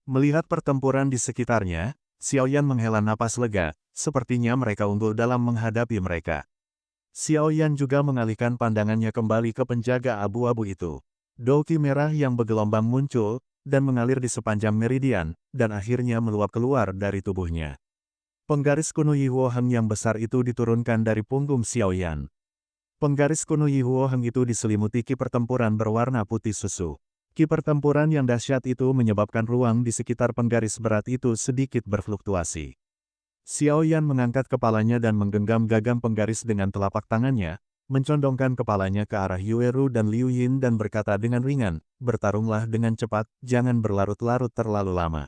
Melihat pertempuran di sekitarnya, Xiao Yan menghela napas lega, sepertinya mereka unggul dalam menghadapi mereka. Xiao Yan juga mengalihkan pandangannya kembali ke penjaga abu-abu itu. Douki merah yang bergelombang muncul, dan mengalir di sepanjang meridian, dan akhirnya meluap keluar dari tubuhnya. Penggaris kuno Yihuo Heng yang besar itu diturunkan dari punggung Xiao Yan. Penggaris kuno Yihuo Heng itu diselimuti ki pertempuran berwarna putih susu. Ki pertempuran yang dahsyat itu menyebabkan ruang di sekitar penggaris berat itu sedikit berfluktuasi. Xiao Yan mengangkat kepalanya dan menggenggam gagang penggaris dengan telapak tangannya, mencondongkan kepalanya ke arah Yueru dan Liu Yin dan berkata dengan ringan, bertarunglah dengan cepat, jangan berlarut-larut terlalu lama.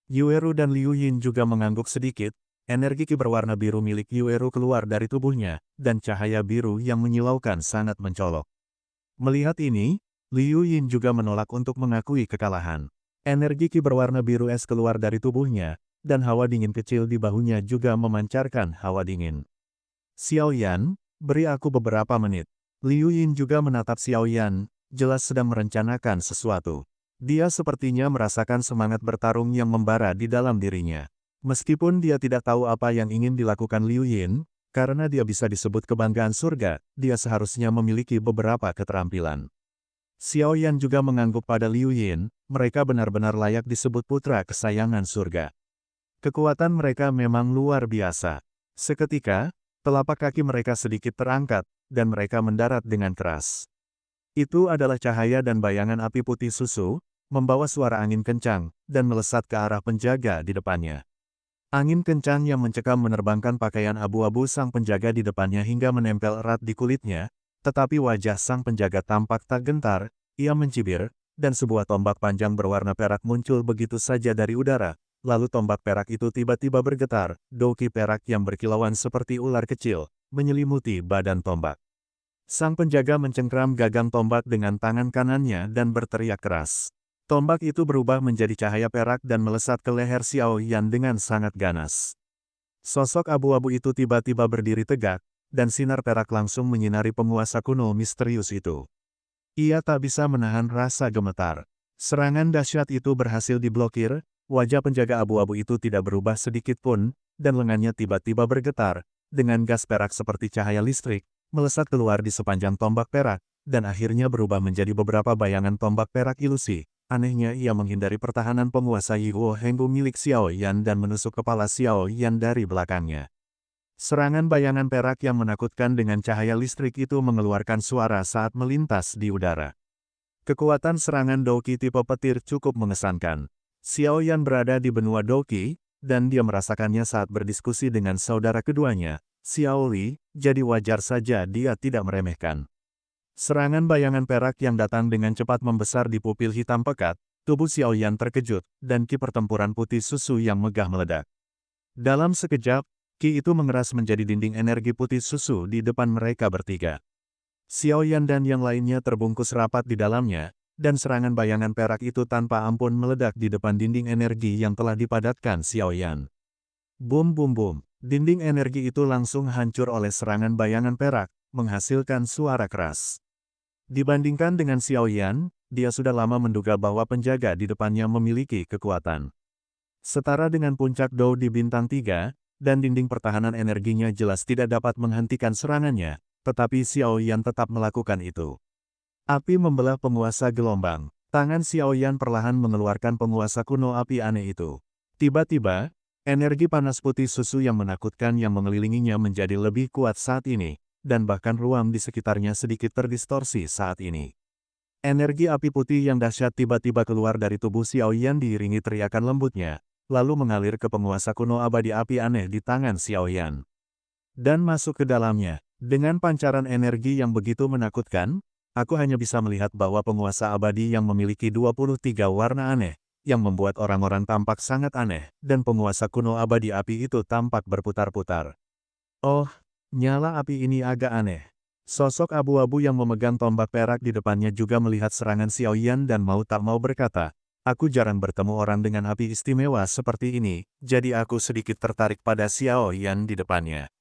Yueru dan Liu Yin juga mengangguk sedikit, energi ki berwarna biru milik Yueru keluar dari tubuhnya, dan cahaya biru yang menyilaukan sangat mencolok. Melihat ini, Liu Yin juga menolak untuk mengakui kekalahan. Energi ki berwarna biru es keluar dari tubuhnya, dan hawa dingin kecil di bahunya juga memancarkan hawa dingin. Xiao Yan, beri aku beberapa menit. Liu Yin juga menatap Xiao Yan, jelas sedang merencanakan sesuatu. Dia sepertinya merasakan semangat bertarung yang membara di dalam dirinya. Meskipun dia tidak tahu apa yang ingin dilakukan Liu Yin, karena dia bisa disebut kebanggaan surga, dia seharusnya memiliki beberapa keterampilan. Xiao Yan juga mengangguk pada Liu Yin, mereka benar-benar layak disebut putra kesayangan surga. Kekuatan mereka memang luar biasa. Seketika, telapak kaki mereka sedikit terangkat, dan mereka mendarat dengan keras. Itu adalah cahaya dan bayangan api putih susu, membawa suara angin kencang, dan melesat ke arah penjaga di depannya. Angin kencang yang mencekam menerbangkan pakaian abu-abu sang penjaga di depannya hingga menempel erat di kulitnya, tetapi wajah sang penjaga tampak tak gentar, ia mencibir, dan sebuah tombak panjang berwarna perak muncul begitu saja dari udara. Lalu tombak perak itu tiba-tiba bergetar, douki perak yang berkilauan seperti ular kecil, menyelimuti badan tombak. Sang penjaga mencengkram gagang tombak dengan tangan kanannya dan berteriak keras. Tombak itu berubah menjadi cahaya perak dan melesat ke leher Xiao Yan dengan sangat ganas. Sosok abu-abu itu tiba-tiba berdiri tegak, dan sinar perak langsung menyinari penguasa kuno misterius itu. Ia tak bisa menahan rasa gemetar. Serangan dahsyat itu berhasil diblokir. Wajah penjaga abu-abu itu tidak berubah sedikit pun, dan lengannya tiba-tiba bergetar, dengan gas perak seperti cahaya listrik, melesat keluar di sepanjang tombak perak, dan akhirnya berubah menjadi beberapa bayangan tombak perak ilusi. Anehnya ia menghindari pertahanan penguasa Yihuo Henggu milik Xiao Yan dan menusuk kepala Xiao Yan dari belakangnya. Serangan bayangan perak yang menakutkan dengan cahaya listrik itu mengeluarkan suara saat melintas di udara. Kekuatan serangan douki tipe petir cukup mengesankan. Xiao Yan berada di benua douki, dan dia merasakannya saat berdiskusi dengan saudara keduanya, Xiao Li, jadi wajar saja dia tidak meremehkan. Serangan bayangan perak yang datang dengan cepat membesar di pupil hitam pekat, tubuh Xiao Yan terkejut, dan ki pertempuran putih susu yang megah meledak. Dalam sekejap, ki itu mengeras menjadi dinding energi putih susu di depan mereka bertiga. Xiao Yan dan yang lainnya terbungkus rapat di dalamnya, dan serangan bayangan perak itu tanpa ampun meledak di depan dinding energi yang telah dipadatkan Xiao Yan. Bum bum bum, dinding energi itu langsung hancur oleh serangan bayangan perak, menghasilkan suara keras. Dibandingkan dengan Xiao Yan, dia sudah lama menduga bahwa penjaga di depannya memiliki kekuatan. Setara dengan puncak Dou di bintang 3, dan dinding pertahanan energinya jelas tidak dapat menghentikan serangannya, tetapi Xiao Yan tetap melakukan itu. Api membelah penguasa gelombang. Tangan Xiao Yan perlahan mengeluarkan penguasa kuno api aneh itu. Tiba-tiba, energi panas putih susu yang menakutkan yang mengelilinginya menjadi lebih kuat saat ini, dan bahkan ruang di sekitarnya sedikit terdistorsi saat ini. Energi api putih yang dahsyat tiba-tiba keluar dari tubuh Xiao Yan diiringi teriakan lembutnya, lalu mengalir ke penguasa kuno abadi api aneh di tangan Xiao Yan. Dan masuk ke dalamnya. Dengan pancaran energi yang begitu menakutkan, aku hanya bisa melihat bahwa penguasa abadi yang memiliki 23 warna aneh, yang membuat orang-orang tampak sangat aneh, dan penguasa kuno abadi api itu tampak berputar-putar. Oh, nyala api ini agak aneh. Sosok abu-abu yang memegang tombak perak di depannya juga melihat serangan Xiao Yan dan mau tak mau berkata, aku jarang bertemu orang dengan api istimewa seperti ini, jadi aku sedikit tertarik pada Xiao Yan di depannya.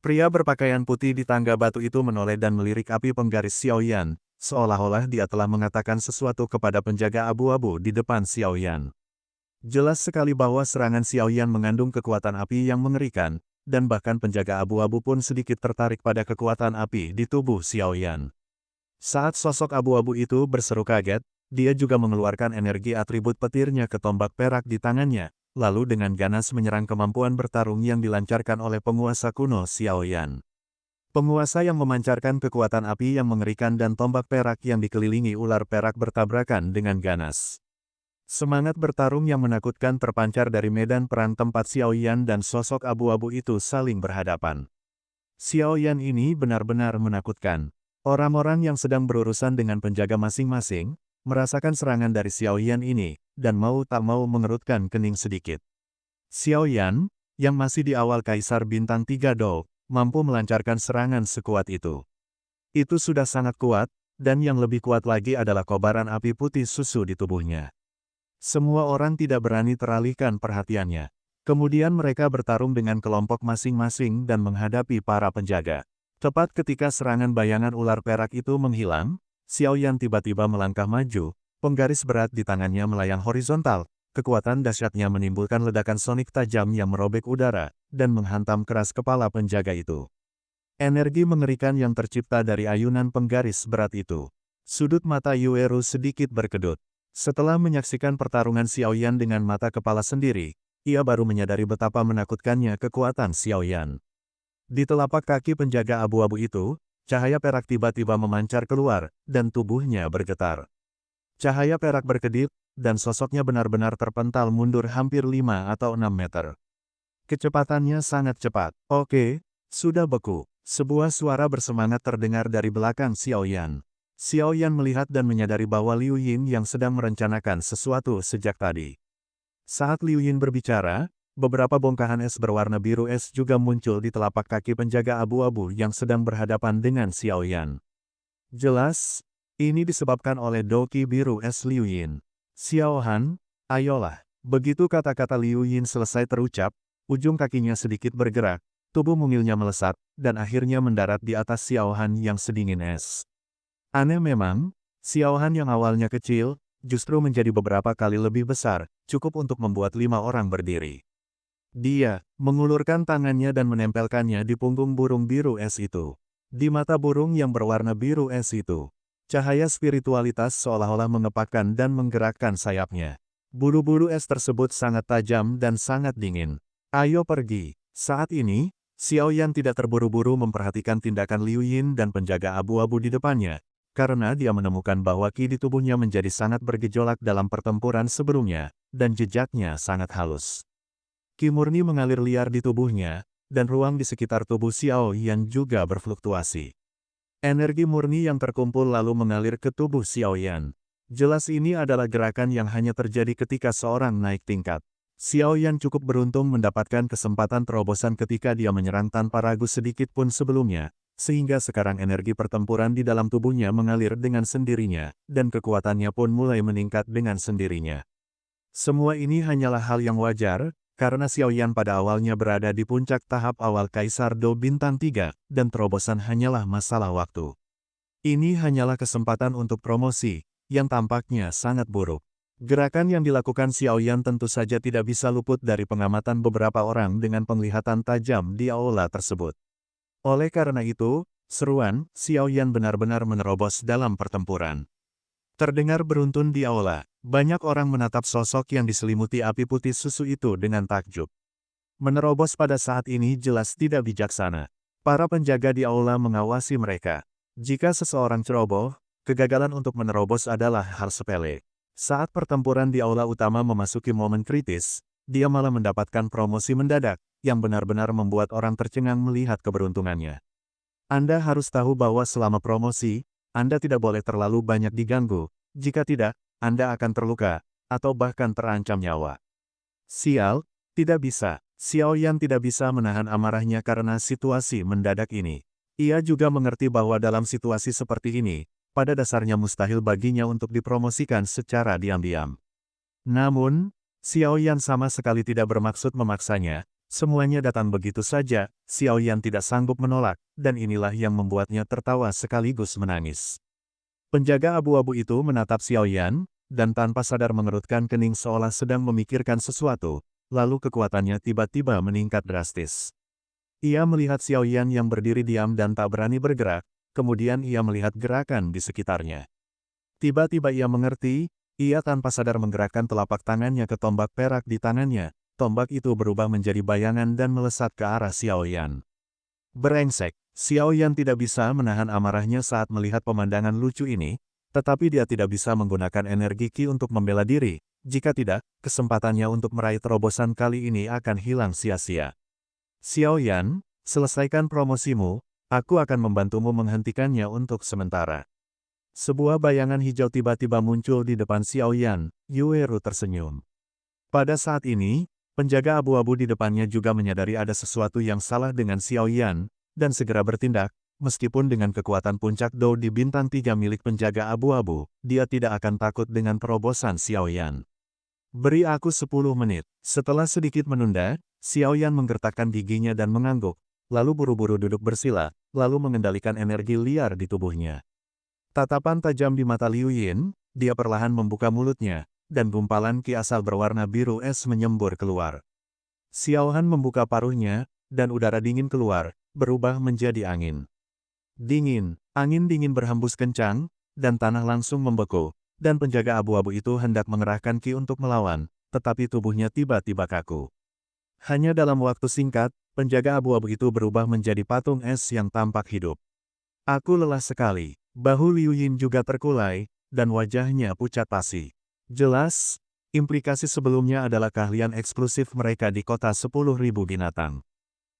Pria berpakaian putih di tangga batu itu menoleh dan melirik api penggaris Xiao Yan, seolah-olah dia telah mengatakan sesuatu kepada penjaga abu-abu di depan Xiao Yan. Jelas sekali bahwa serangan Xiao Yan mengandung kekuatan api yang mengerikan, dan bahkan penjaga abu-abu pun sedikit tertarik pada kekuatan api di tubuh Xiao Yan. Saat sosok abu-abu itu berseru kaget, dia juga mengeluarkan energi atribut petirnya ke tombak perak di tangannya, lalu dengan ganas menyerang kemampuan bertarung yang dilancarkan oleh penguasa kuno Xiao Yan. Penguasa yang memancarkan kekuatan api yang mengerikan dan tombak perak yang dikelilingi ular perak bertabrakan dengan ganas. Semangat bertarung yang menakutkan terpancar dari medan perang tempat Xiao Yan dan sosok abu-abu itu saling berhadapan. Xiao Yan ini benar-benar menakutkan. Orang-orang yang sedang berurusan dengan penjaga masing-masing, merasakan serangan dari Xiao Yan ini, dan mau tak mau mengerutkan kening sedikit. Xiao Yan, yang masih di awal Kaisar Bintang 3 Dou, mampu melancarkan serangan sekuat itu. Itu sudah sangat kuat, dan yang lebih kuat lagi adalah kobaran api putih susu di tubuhnya. Semua orang tidak berani teralihkan perhatiannya. Kemudian mereka bertarung dengan kelompok masing-masing dan menghadapi para penjaga. Tepat ketika serangan bayangan ular perak itu menghilang, Xiao Yan tiba-tiba melangkah maju, penggaris berat di tangannya melayang horizontal, kekuatan dahsyatnya menimbulkan ledakan sonik tajam yang merobek udara, dan menghantam keras kepala penjaga itu. Energi mengerikan yang tercipta dari ayunan penggaris berat itu. Sudut mata Yueru sedikit berkedut. Setelah menyaksikan pertarungan Xiao Yan dengan mata kepala sendiri, ia baru menyadari betapa menakutkannya kekuatan Xiao Yan. Di telapak kaki penjaga abu-abu itu, cahaya perak tiba-tiba memancar keluar, dan tubuhnya bergetar. Cahaya perak berkedip, dan sosoknya benar-benar terpental mundur hampir 5 atau 6 meter. Kecepatannya sangat cepat. Oke, sudah beku. Sebuah suara bersemangat terdengar dari belakang Xiao Yan. Xiao Yan melihat dan menyadari bahwa Liu Yin yang sedang merencanakan sesuatu sejak tadi. Saat Liu Yin berbicara, beberapa bongkahan es berwarna biru es juga muncul di telapak kaki penjaga abu-abu yang sedang berhadapan dengan Xiao Yan. Jelas, ini disebabkan oleh doki biru es Liu Yin. Xiao Han, ayolah. Begitu kata-kata Liu Yin selesai terucap, ujung kakinya sedikit bergerak, tubuh mungilnya melesat, dan akhirnya mendarat di atas Xiao Han yang sedingin es. Aneh memang, Xiao Han yang awalnya kecil, justru menjadi beberapa kali lebih besar, cukup untuk membuat 5 orang berdiri. Dia mengulurkan tangannya dan menempelkannya di punggung burung biru es itu. Di mata burung yang berwarna biru es itu, cahaya spiritualitas seolah-olah mengepakkan dan menggerakkan sayapnya. Bulu-bulu es tersebut sangat tajam dan sangat dingin. Ayo pergi. Saat ini, Xiao Yan tidak terburu-buru memperhatikan tindakan Liu Yin dan penjaga abu-abu di depannya, karena dia menemukan bahwa ki di tubuhnya menjadi sangat bergejolak dalam pertempuran sebelumnya, dan jejaknya sangat halus. Ki murni mengalir liar di tubuhnya, dan ruang di sekitar tubuh Xiao Yan juga berfluktuasi. Energi murni yang terkumpul lalu mengalir ke tubuh Xiao Yan. Jelas ini adalah gerakan yang hanya terjadi ketika seorang naik tingkat. Xiao Yan cukup beruntung mendapatkan kesempatan terobosan ketika dia menyerang tanpa ragu sedikit pun sebelumnya, sehingga sekarang energi pertempuran di dalam tubuhnya mengalir dengan sendirinya, dan kekuatannya pun mulai meningkat dengan sendirinya. Semua ini hanyalah hal yang wajar, karena Xiao Yan pada awalnya berada di puncak tahap awal Kaisar Dou Bintang 3, dan terobosan hanyalah masalah waktu. Ini hanyalah kesempatan untuk promosi, yang tampaknya sangat buruk. Gerakan yang dilakukan Xiao Yan tentu saja tidak bisa luput dari pengamatan beberapa orang dengan penglihatan tajam di aula tersebut. Oleh karena itu, seruan Xiao Yan benar-benar menerobos dalam pertempuran. Terdengar beruntun di aula, banyak orang menatap sosok yang diselimuti api putih susu itu dengan takjub. Menerobos pada saat ini jelas tidak bijaksana. Para penjaga di aula mengawasi mereka. Jika seseorang ceroboh, kegagalan untuk menerobos adalah hal sepele. Saat pertempuran di aula utama memasuki momen kritis, dia malah mendapatkan promosi mendadak, yang benar-benar membuat orang tercengang melihat keberuntungannya. Anda harus tahu bahwa selama promosi, Anda tidak boleh terlalu banyak diganggu, jika tidak, Anda akan terluka, atau bahkan terancam nyawa. Sial, tidak bisa. Xiao Yan tidak bisa menahan amarahnya karena situasi mendadak ini. Ia juga mengerti bahwa dalam situasi seperti ini, pada dasarnya mustahil baginya untuk dipromosikan secara diam-diam. Namun, Xiao Yan sama sekali tidak bermaksud memaksanya. Semuanya datang begitu saja, Xiao Yan tidak sanggup menolak, dan inilah yang membuatnya tertawa sekaligus menangis. Penjaga abu-abu itu menatap Xiao Yan, dan tanpa sadar mengerutkan kening seolah sedang memikirkan sesuatu, lalu kekuatannya tiba-tiba meningkat drastis. Ia melihat Xiao Yan yang berdiri diam dan tak berani bergerak, kemudian ia melihat gerakan di sekitarnya. Tiba-tiba ia mengerti, ia tanpa sadar menggerakkan telapak tangannya ke tombak perak di tangannya, tombak itu berubah menjadi bayangan dan melesat ke arah Xiao Yan. Brengsek, Xiao Yan tidak bisa menahan amarahnya saat melihat pemandangan lucu ini, tetapi dia tidak bisa menggunakan energi Qi untuk membela diri, jika tidak, kesempatannya untuk meraih terobosan kali ini akan hilang sia-sia. Xiao Yan, selesaikan promosimu, aku akan membantumu menghentikannya untuk sementara. Sebuah bayangan hijau tiba-tiba muncul di depan Xiao Yan, Yueru tersenyum. Pada saat ini, penjaga abu-abu di depannya juga menyadari ada sesuatu yang salah dengan Xiao Yan, dan segera bertindak. Meskipun dengan kekuatan puncak Dou di bintang 3 milik penjaga abu-abu, dia tidak akan takut dengan terobosan Xiao Yan. Beri aku 10 menit. Setelah sedikit menunda, Xiao Yan menggertakkan giginya dan mengangguk, lalu buru-buru duduk bersila, lalu mengendalikan energi liar di tubuhnya. Tatapan tajam di mata Liu Yin, dia perlahan membuka mulutnya, dan gumpalan Qi asal berwarna biru es menyembur keluar. Xiao Han membuka paruhnya, dan udara dingin keluar, berubah menjadi angin. Dingin, angin dingin berhembus kencang, dan tanah langsung membeku, dan penjaga abu-abu itu hendak mengerahkan Qi untuk melawan, tetapi tubuhnya tiba-tiba kaku. Hanya dalam waktu singkat, penjaga abu-abu itu berubah menjadi patung es yang tampak hidup. Aku lelah sekali, bahu Liu Yin juga terkulai, dan wajahnya pucat pasi. Jelas, implikasi sebelumnya adalah keahlian eksklusif mereka di kota 10.000 binatang.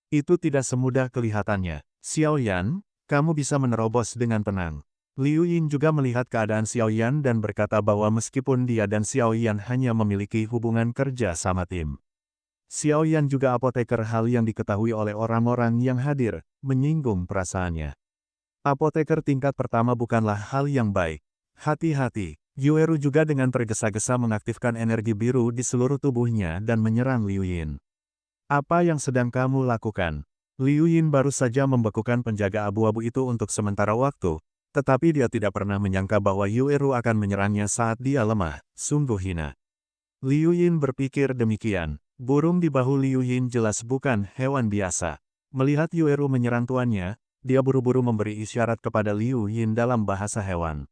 Itu tidak semudah kelihatannya. Xiao Yan, kamu bisa menerobos dengan tenang. Liu Yin juga melihat keadaan Xiao Yan dan berkata bahwa meskipun dia dan Xiao Yan hanya memiliki hubungan kerja sama tim. Xiao Yan juga apoteker, hal yang diketahui oleh orang-orang yang hadir, menyinggung perasaannya. Apoteker tingkat pertama bukanlah hal yang baik. Hati-hati, Yueru juga dengan tergesa-gesa mengaktifkan energi biru di seluruh tubuhnya dan menyerang Liu Yin. Apa yang sedang kamu lakukan? Liu Yin baru saja membekukan penjaga abu-abu itu untuk sementara waktu, tetapi dia tidak pernah menyangka bahwa Yueru akan menyerangnya saat dia lemah, sungguh hina. Liu Yin berpikir demikian, burung di bahu Liu Yin jelas bukan hewan biasa. Melihat Yueru menyerang tuannya, dia buru-buru memberi isyarat kepada Liu Yin dalam bahasa hewan.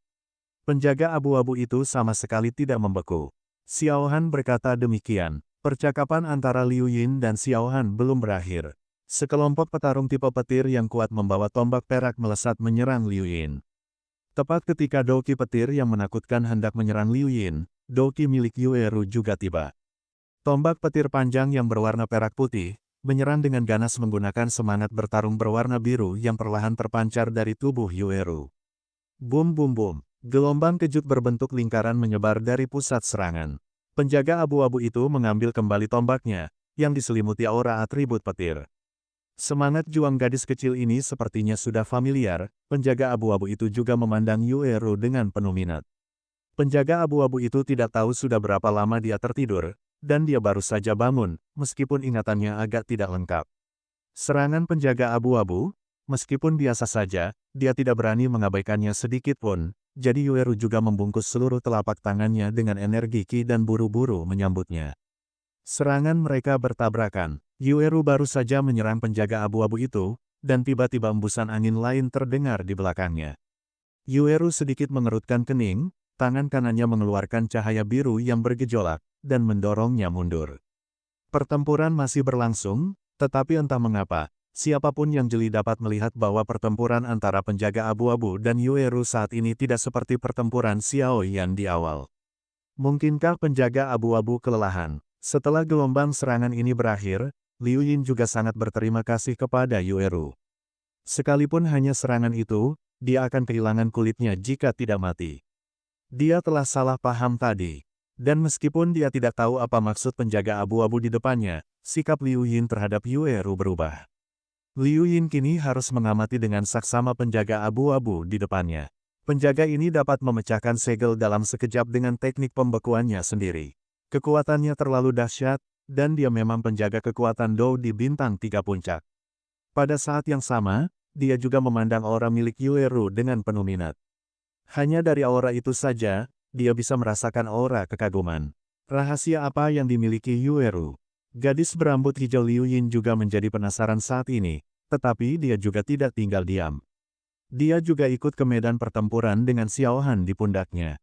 Penjaga abu-abu itu sama sekali tidak membeku. Xiao Han berkata demikian. Percakapan antara Liu Yin dan Xiao Han belum berakhir. Sekelompok petarung tipe petir yang kuat membawa tombak perak melesat menyerang Liu Yin. Tepat ketika Douki petir yang menakutkan hendak menyerang Liu Yin, Douki milik Yueru juga tiba. Tombak petir panjang yang berwarna perak putih, menyerang dengan ganas menggunakan semangat bertarung berwarna biru yang perlahan terpancar dari tubuh Yueru. Bum bum bum, gelombang kejut berbentuk lingkaran menyebar dari pusat serangan. Penjaga abu-abu itu mengambil kembali tombaknya, yang diselimuti aura atribut petir. Semangat juang gadis kecil ini sepertinya sudah familiar, penjaga abu-abu itu juga memandang Yueru dengan penuh minat. Penjaga abu-abu itu tidak tahu sudah berapa lama dia tertidur, dan dia baru saja bangun, meskipun ingatannya agak tidak lengkap. Serangan penjaga abu-abu, meskipun biasa saja, dia tidak berani mengabaikannya sedikit pun, jadi Yueru juga membungkus seluruh telapak tangannya dengan energi Qi dan buru-buru menyambutnya. Serangan mereka bertabrakan. Yueru baru saja menyerang penjaga abu-abu itu, dan tiba-tiba embusan angin lain terdengar di belakangnya. Yueru sedikit mengerutkan kening, tangan kanannya mengeluarkan cahaya biru yang bergejolak, dan mendorongnya mundur. Pertempuran masih berlangsung, tetapi entah mengapa, siapapun yang jeli dapat melihat bahwa pertempuran antara penjaga abu-abu dan Yueru saat ini tidak seperti pertempuran Xiao Yan di awal. Mungkinkah penjaga abu-abu kelelahan? Setelah gelombang serangan ini berakhir, Liu Yin juga sangat berterima kasih kepada Yueru. Sekalipun hanya serangan itu, dia akan kehilangan kulitnya jika tidak mati. Dia telah salah paham tadi. Dan meskipun dia tidak tahu apa maksud penjaga abu-abu di depannya, sikap Liu Yin terhadap Yueru berubah. Liu Yin kini harus mengamati dengan saksama penjaga abu-abu di depannya. Penjaga ini dapat memecahkan segel dalam sekejap dengan teknik pembekuannya sendiri. Kekuatannya terlalu dahsyat, dan dia memang penjaga kekuatan Dou di bintang 3 puncak. Pada saat yang sama, dia juga memandang aura milik Yueru dengan penuh minat. Hanya dari aura itu saja, dia bisa merasakan aura kekaguman. Rahasia apa yang dimiliki Yueru? Gadis berambut hijau Liu Yin juga menjadi penasaran saat ini, tetapi dia juga tidak tinggal diam. Dia juga ikut ke medan pertempuran dengan Xiao Han di pundaknya.